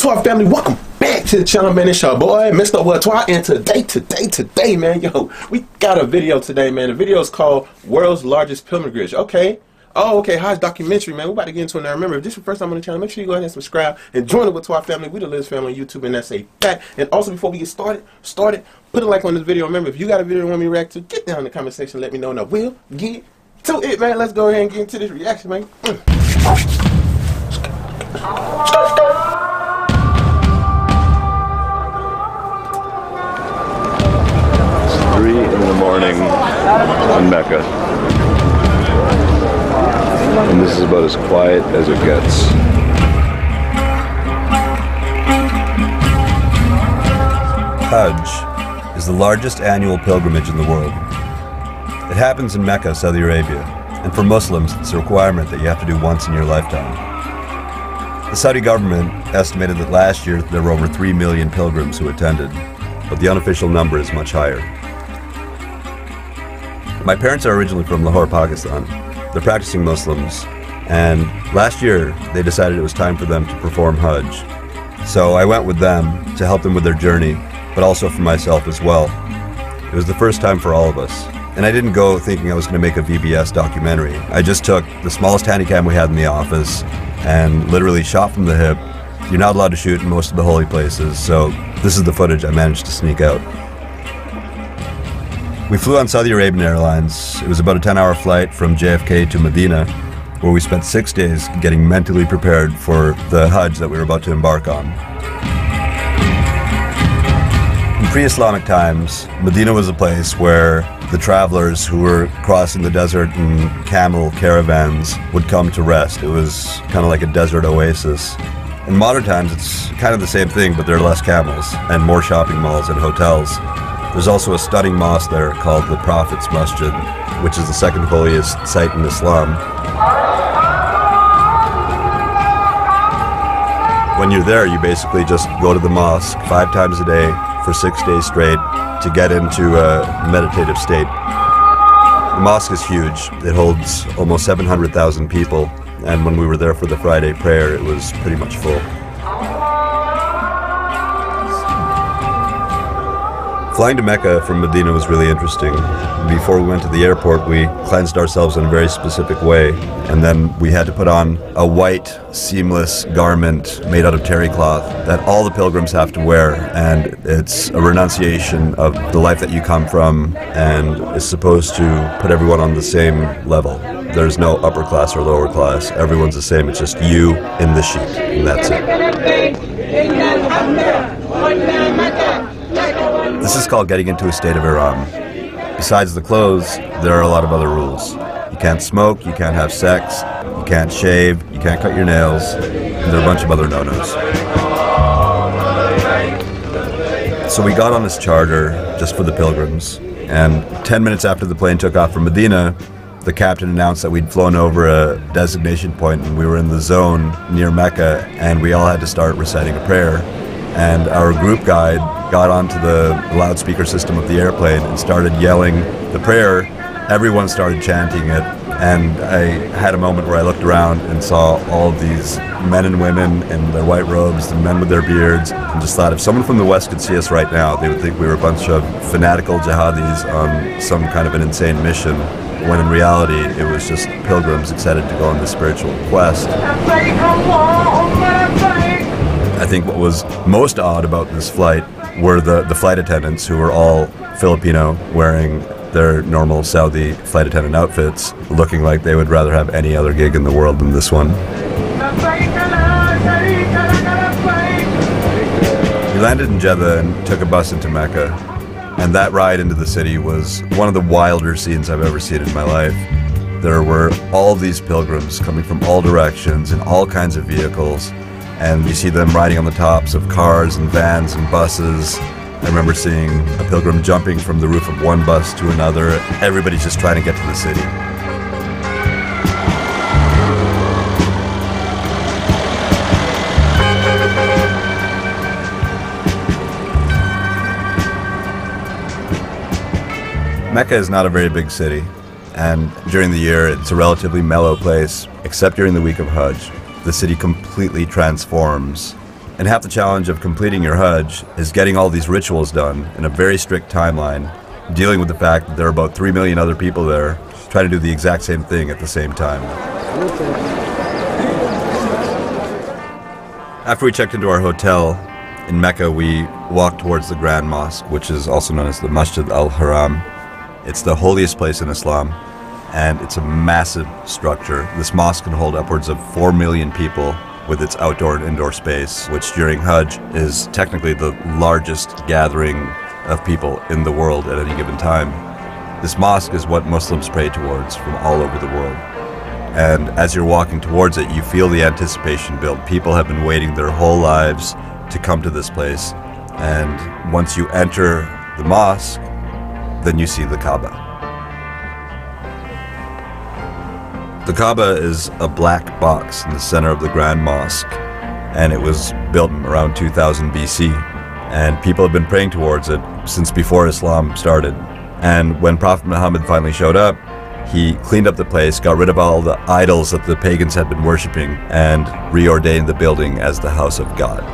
Tawaf family, welcome back to the channel, man. It's your boy, Mr. Whatwaa, and today, man, yo, we got a video today, man. The video is called World's Largest Pilgrimage. Okay. Oh, okay, Hajj documentary, man. We're about to get into it now. Remember, if this is your first time on the channel, make sure you go ahead and subscribe and join the Whatwaa family. We the Liz family on YouTube, and that's a fact. And also, before we get started, put a like on this video. Remember, if you got a video you want me to react to, get down in the comment section, let me know, and I will get to it, man. Let's go ahead and get into this reaction, man. 3 in the morning on Mecca, and this is about as quiet as it gets. Hajj is the largest annual pilgrimage in the world. It happens in Mecca, Saudi Arabia, and for Muslims it's a requirement that you have to do once in your lifetime. The Saudi government estimated that last year there were over 3 million pilgrims who attended, but the unofficial number is much higher. My parents are originally from Lahore, Pakistan. They're practicing Muslims, and last year they decided it was time for them to perform Hajj. So I went with them to help them with their journey, but also for myself as well. It was the first time for all of us. And I didn't go thinking I was going to make a VBS documentary. I just took the smallest handycam we had in the office and literally shot from the hip. You're not allowed to shoot in most of the holy places, so this is the footage I managed to sneak out. We flew on Saudi Arabian Airlines. It was about a 10-hour flight from JFK to Medina, where we spent 6 days getting mentally prepared for the Hajj that we were about to embark on. In pre-Islamic times, Medina was a place where the travelers who were crossing the desert in camel caravans would come to rest. It was kind of like a desert oasis. In modern times, it's kind of the same thing, but there are less camels and more shopping malls and hotels. There's also a stunning mosque there called the Prophet's Masjid, which is the second holiest site in Islam. When you're there, you basically just go to the mosque 5 times a day for 6 days straight to get into a meditative state. The mosque is huge. It holds almost 700,000 people, and when we were there for the Friday prayer, it was pretty much full. Flying to Mecca from Medina was really interesting. Before we went to the airport, we cleansed ourselves in a very specific way, and then we had to put on a white, seamless garment made out of terry cloth that all the pilgrims have to wear, and it's a renunciation of the life that you come from, and is supposed to put everyone on the same level. There's no upper class or lower class. Everyone's the same. It's just you in the sheet, and that's it. This is called getting into a state of Ihram. Besides the clothes, there are a lot of other rules. You can't smoke, you can't have sex, you can't shave, you can't cut your nails, and there are a bunch of other no-nos. So we got on this charter just for the pilgrims, and 10 minutes after the plane took off from Medina, the captain announced that we'd flown over a designation point and we were in the zone near Mecca, and we all had to start reciting a prayer. And our group guide got onto the loudspeaker system of the airplane and started yelling the prayer. Everyone started chanting it, and I had a moment where I looked around and saw all of these men and women in their white robes, the men with their beards, and just thought if someone from the West could see us right now, they would think we were a bunch of fanatical jihadis on some kind of an insane mission, when in reality it was just pilgrims excited to go on this spiritual quest. I think what was most odd about this flight were the flight attendants, who were all Filipino, wearing their normal Saudi flight attendant outfits, looking like they would rather have any other gig in the world than this one. We landed in Jeddah and took a bus into Mecca, and that ride into the city was one of the wilder scenes I've ever seen in my life. There were all these pilgrims coming from all directions in all kinds of vehicles, and you see them riding on the tops of cars and vans and buses. I remember seeing a pilgrim jumping from the roof of one bus to another. Everybody's just trying to get to the city. Mecca is not a very big city, and during the year it's a relatively mellow place, except during the week of Hajj. The city completely transforms And half the challenge of completing your Hajj is getting all these rituals done in a very strict timeline, dealing with the fact that there are about 3 million other people there trying to do the exact same thing at the same time. After we checked into our hotel in Mecca, we walked towards the Grand Mosque, which is also known as the Masjid al-Haram. It's the holiest place in Islam, and it's a massive structure. This mosque can hold upwards of 4 million people with its outdoor and indoor space, which during Hajj is technically the largest gathering of people in the world at any given time. This mosque is what Muslims pray towards from all over the world. And as you're walking towards it, you feel the anticipation build. People have been waiting their whole lives to come to this place. And once you enter the mosque, then you see the Kaaba. The Kaaba is a black box in the center of the Grand Mosque, and it was built around 2000 BC. And people have been praying towards it since before Islam started. And when Prophet Muhammad finally showed up, he cleaned up the place, got rid of all the idols that the pagans had been worshipping, and reordained the building as the house of God.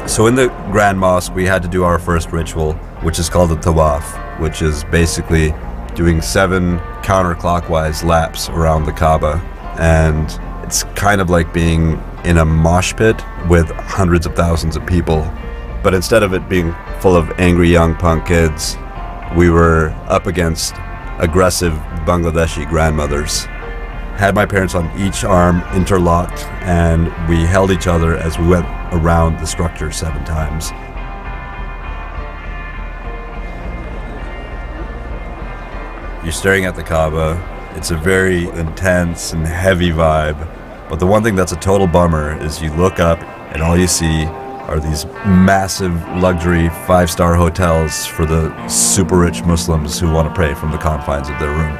So in the Grand Mosque, we had to do our first ritual, which is called the Tawaf, which is basically doing 7 counterclockwise laps around the Kaaba. And it's kind of like being in a mosh pit with hundreds of thousands of people. But instead of it being full of angry young punk kids, we were up against aggressive Bangladeshi grandmothers. Had my parents on each arm interlocked, and we held each other as we went around the structure 7 times. You're staring at the Kaaba. It's a very intense and heavy vibe. But the one thing that's a total bummer is you look up and all you see are these massive luxury 5-star hotels for the super rich Muslims who want to pray from the confines of their room.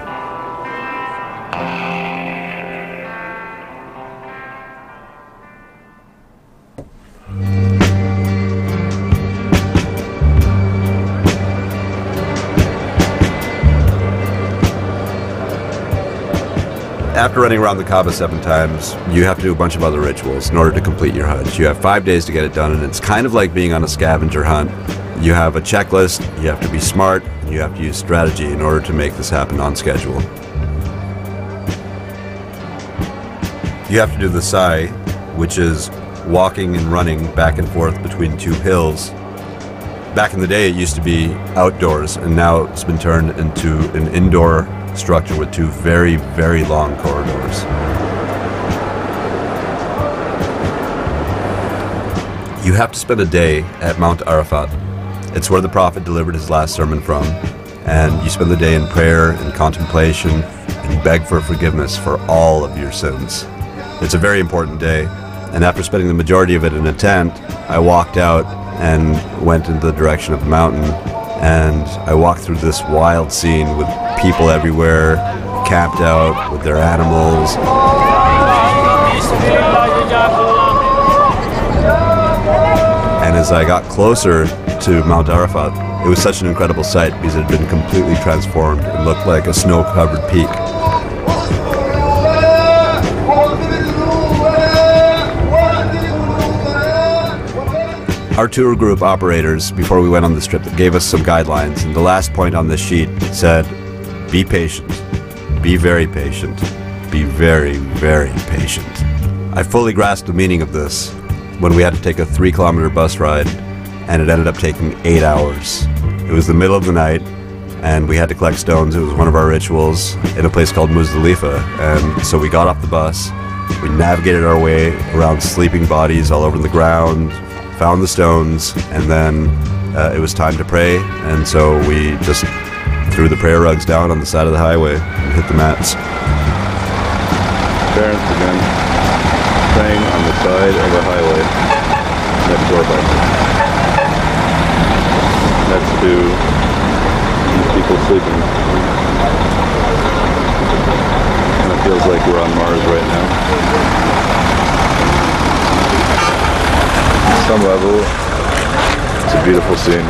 After running around the Kaaba 7 times, you have to do a bunch of other rituals in order to complete your Hajj. You have 5 days to get it done, and it's kind of like being on a scavenger hunt. You have a checklist, you have to be smart, and you have to use strategy in order to make this happen on schedule. You have to do the sa'i, which is walking and running back and forth between 2 hills. Back in the day, it used to be outdoors, and now it's been turned into an indoor structure with 2 very, very long corridors. You have to spend a day at Mount Arafat. It's where the Prophet delivered his last sermon from, and you spend the day in prayer and contemplation, and you beg for forgiveness for all of your sins. It's a very important day, and after spending the majority of it in a tent, I walked out and went in the direction of the mountain, and I walked through this wild scene with people everywhere, camped out with their animals. And as I got closer to Mount Arafat, it was such an incredible sight because it had been completely transformed. It looked like a snow-covered peak. Our tour group operators, before we went on this trip, gave us some guidelines, and the last point on this sheet said, be patient, be very patient, be very, very patient. I fully grasped the meaning of this when we had to take a 3-kilometer bus ride, and it ended up taking 8 hours. It was the middle of the night, and we had to collect stones. It was one of our rituals in a place called Muzdalifa, and so we got off the bus, we navigated our way around sleeping bodies all over the ground, found the stones, and then it was time to pray, and so we just threw the prayer rugs down on the side of the highway and hit the mats. Parents again, praying on the side of a highway next to our bus. Next to people sleeping. Kind of feels like we're on Mars right now. On some level, it's a beautiful scene.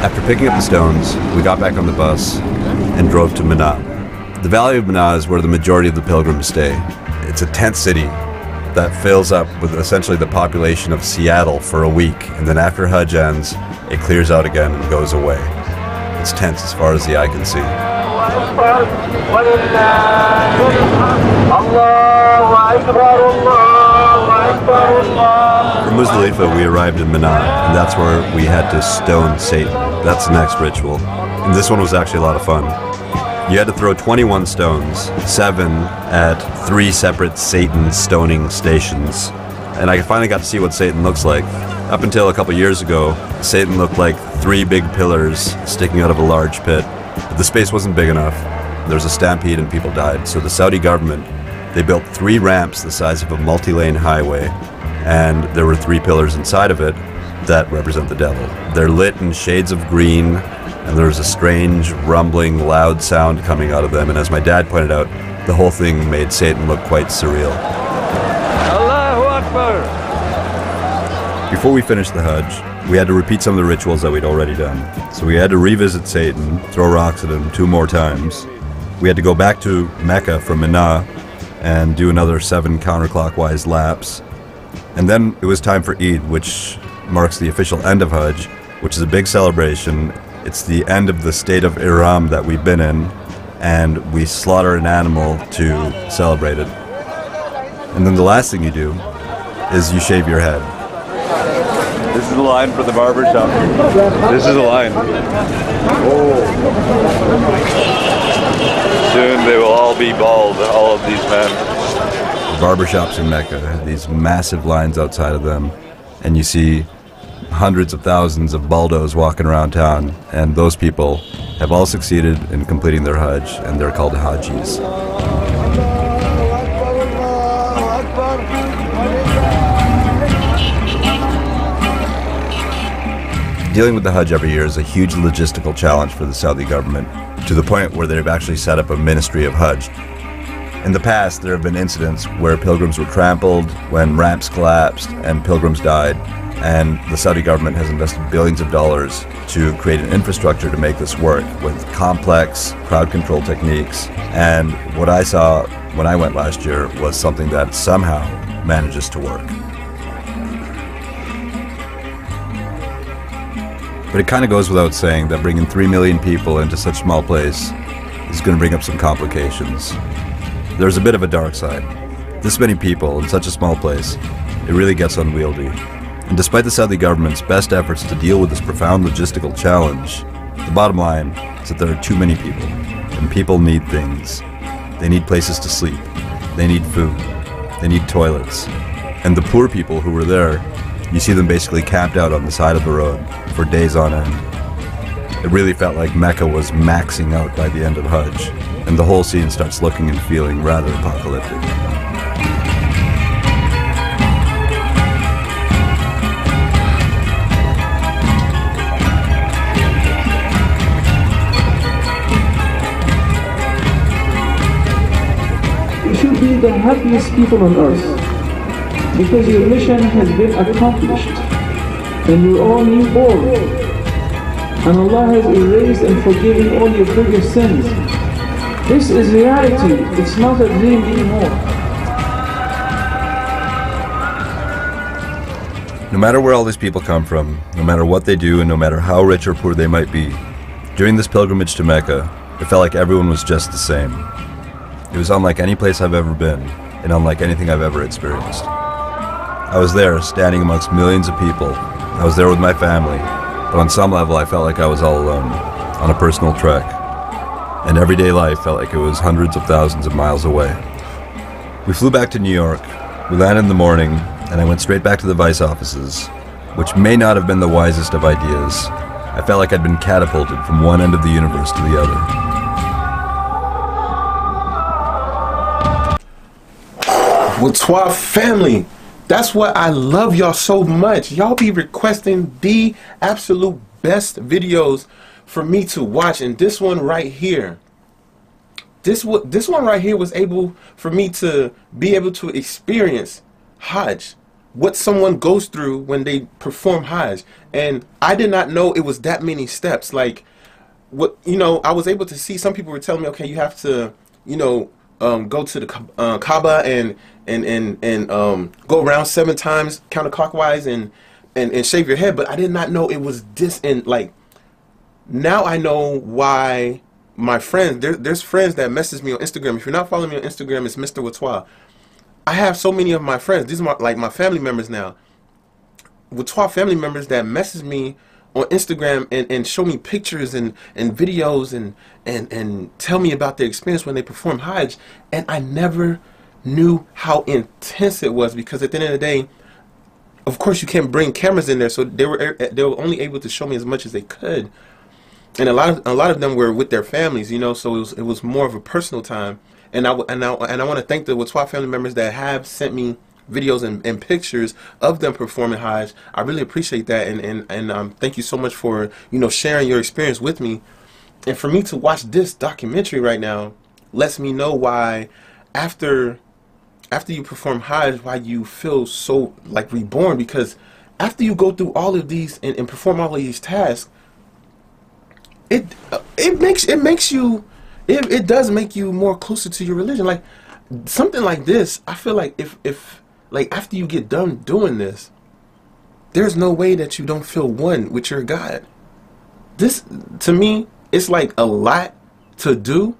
After picking up the stones, we got back on the bus and drove to Mina. The Valley of Mina is where the majority of the pilgrims stay. It's a tent city that fills up with essentially the population of Seattle for a week, and then after Hajj ends, it clears out again and goes away. It's tents as far as the eye can see. From Muzdalifah, we arrived in Mina, and that's where we had to stone Satan. That's the next ritual. And this one was actually a lot of fun. You had to throw 21 stones, 7 at 3 separate Satan stoning stations. And I finally got to see what Satan looks like. Up until a couple years ago, Satan looked like 3 big pillars sticking out of a large pit. But the space wasn't big enough. There was a stampede and people died. So the Saudi government, they built 3 ramps the size of a multi-lane highway, and there were 3 pillars inside of it that represent the devil. They're lit in shades of green, and there's a strange, rumbling, loud sound coming out of them, and as my dad pointed out, the whole thing made Satan look quite surreal. Allahu Akbar! Before we finished the Hajj, we had to repeat some of the rituals that we'd already done. So we had to revisit Satan, throw rocks at him 2 more times. We had to go back to Mecca from Mina and do another 7 counterclockwise laps. And then it was time for Eid, which marks the official end of Hajj, which is a big celebration. It's the end of the state of Ihram that we've been in, and we slaughter an animal to celebrate it. And then the last thing you do is you shave your head. This is the line for the barber shop. This is the line. Soon they will all be bald, all of these men. The barbershops in Mecca have these massive lines outside of them, and you see hundreds of thousands of baldos walking around town, and those people have all succeeded in completing their Hajj, and they're called Hajjis. Dealing with the Hajj every year is a huge logistical challenge for the Saudi government, to the point where they've actually set up a ministry of Hajj. In the past, there have been incidents where pilgrims were trampled, when ramps collapsed, and pilgrims died. And the Saudi government has invested billions of dollars to create an infrastructure to make this work with complex crowd control techniques. And what I saw when I went last year was something that somehow manages to work. But it kind of goes without saying that bringing 3 million people into such a small place is going to bring up some complications. There's a bit of a dark side. This many people in such a small place, it really gets unwieldy. And despite the Saudi government's best efforts to deal with this profound logistical challenge, the bottom line is that there are too many people, and people need things. They need places to sleep, they need food, they need toilets. And the poor people who were there, you see them basically camped out on the side of the road for days on end. It really felt like Mecca was maxing out by the end of Hajj, and the whole scene starts looking and feeling rather apocalyptic. Be the happiest people on earth, because your mission has been accomplished and you're all newborn, and Allah has erased and forgiven all your previous sins. This is reality, it's not a dream anymore. No matter where all these people come from, no matter what they do, and no matter how rich or poor they might be, during this pilgrimage to Mecca, it felt like everyone was just the same. It was unlike any place I've ever been, and unlike anything I've ever experienced. I was there, standing amongst millions of people. I was there with my family, but on some level I felt like I was all alone, on a personal trek. And everyday life felt like it was hundreds of thousands of miles away. We flew back to New York. We landed in the morning, and I went straight back to the Vice offices, which may not have been the wisest of ideas. I felt like I'd been catapulted from one end of the universe to the other. With Tawaf family, that's what I love y'all so much. Y'all be requesting the absolute best videos for me to watch, and this one right here, this one right here was able for me to be able to experience Hajj what someone goes through when they perform Hajj. And I did not know it was that many steps. Like, what, you know, I was able to see some people were telling me, okay, you have to, you know, go to the Kaaba and go around 7 times counterclockwise and shave your head. But I did not know it was this. And like, now I know why my friends, there's friends that message me on Instagram. If you're not following me on Instagram, it's mrwhaatwaa. I have so many of my friends. These are like my family members now. Watwaa family members that message me on Instagram and show me pictures and videos and tell me about their experience when they perform Hajj. And I never knew how intense it was, because at the end of the day, of course you can't bring cameras in there, so they were only able to show me as much as they could. And a lot of them were with their families, you know, so it was more of a personal time. And I want to thank the Watwaa family members that have sent me videos and pictures of them performing Hajj. I really appreciate that, and thank you so much for, you know, sharing your experience with me. And for me to watch this documentary right now lets me know why after you perform Hajj, why you feel so like reborn, because after you go through all of these and perform all of these tasks, it does make you more closer to your religion. Like something like this, I feel like if like after you get done doing this, there's no way that you don't feel one with your God. This, to me, it's like a lot to do,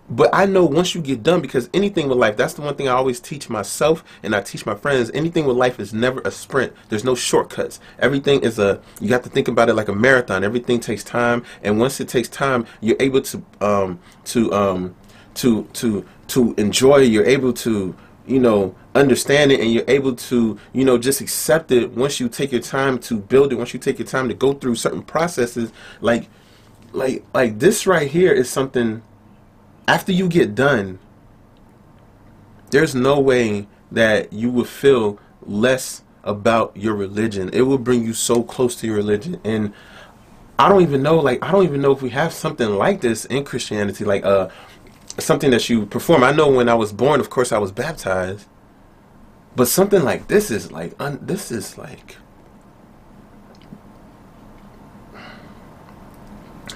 but I know once you get done, because anything with life, that's the one thing I always teach myself and I teach my friends, anything with life is never a sprint. There's no shortcuts. Everything is you have to think about it like a marathon. Everything takes time, and once it takes time, you're able to enjoy it. You're able to, you know, understand it, and you're able to, you know, just accept it once you take your time to build it, once you take your time to go through certain processes. Like this right here is something, after you get done, there's no way that you will feel less about your religion. It will bring you so close to your religion. And I don't even know if we have something like this in Christianity, like something that you perform. I know when I was born, of course, I was baptized, but something like this is like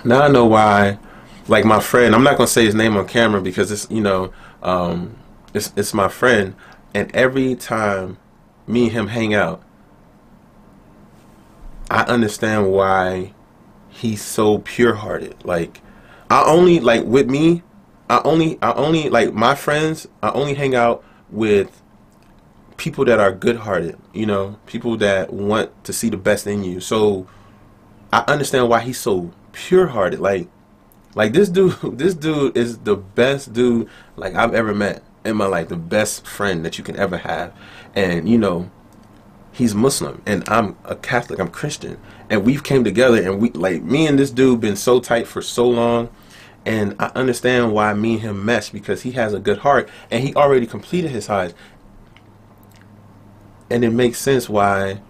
now I know why. Like my friend, I'm not gonna say his name on camera because it's, you know, it's my friend, and every time me and him hang out, I understand why he's so pure-hearted. Like with me, I only like my friends, I only hang out with people that are good-hearted, you know, people that want to see the best in you. So I understand why he's so pure-hearted. Like this dude is the best dude like I've ever met in my life, the best friend that you can ever have. And you know, he's Muslim and I'm a Catholic, I'm Christian, and we've came together, and we, like, me and this dude been so tight for so long. And I understand why me and him mesh, because he has a good heart and he already completed his Hajj. And it makes sense why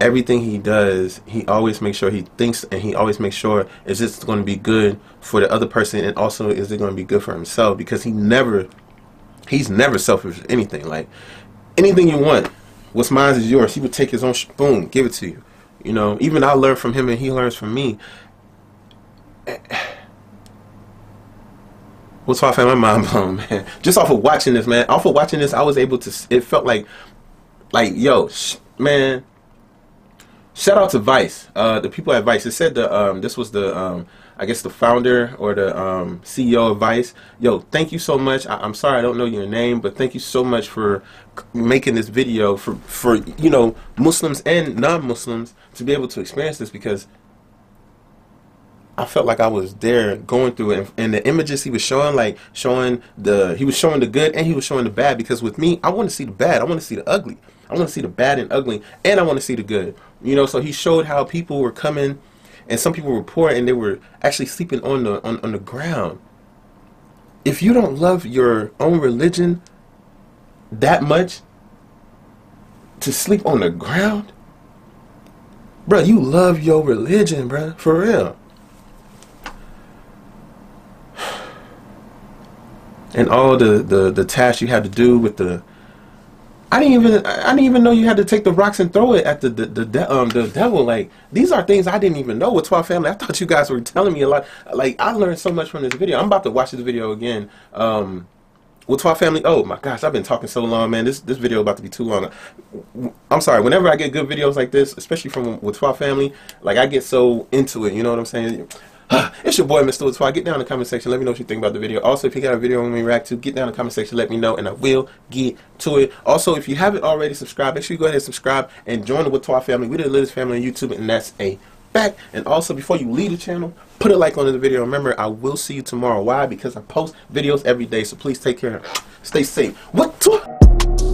everything he does, he always makes sure he thinks, and he always makes sure, is this going to be good for the other person, and also is it going to be good for himself? Because he's never selfish with anything. Like, anything you want, what's mine is yours. He would take his own spoon, give it to you. You know, even I learn from him and he learns from me. What's my family? My mind blown, man. Just off of watching this, man. Off of watching this, I was able to, it felt like yo, man. Shout out to Vice, the people at Vice. It said this was the I guess the founder or the CEO of Vice. Yo, thank you so much. I'm sorry I don't know your name, but thank you so much for making this video for you know, Muslims and non-Muslims to be able to experience this, because I felt like I was there going through it, and the images he was showing, like he was showing the good and he was showing the bad. Because with me, I want to see the bad, I want to see the ugly, I want to see the bad and ugly, and I want to see the good. You know, so he showed how people were coming, and some people were poor, and they were actually sleeping on the ground. If you don't love your own religion that much to sleep on the ground, bro, you love your religion, bro, for real. And all the tasks you had to do with the, I didn't even know you had to take the rocks and throw it at the devil. Like, these are things I didn't even know with Tawaf family. I thought you guys were telling me a lot. Like, I learned so much from this video. I'm about to watch this video again. With Tawaf family. Oh my gosh, I've been talking so long, man. This video about to be too long. I'm sorry. Whenever I get good videos like this, especially from with Tawaf family, like, I get so into it. You know what I'm saying? It's your boy, Mr. Tawaf. Get down in the comment section. Let me know what you think about the video. Also, if you got a video you want me to react to, get down in the comment section. Let me know, and I will get to it. Also, if you haven't already subscribed, make sure you go ahead and subscribe and join the With Tawaf family. We're the latest family on YouTube, and that's a fact. And also, before you leave the channel, put a like on the video. Remember, I will see you tomorrow. Why? Because I post videos every day. So please take care. Stay safe. What?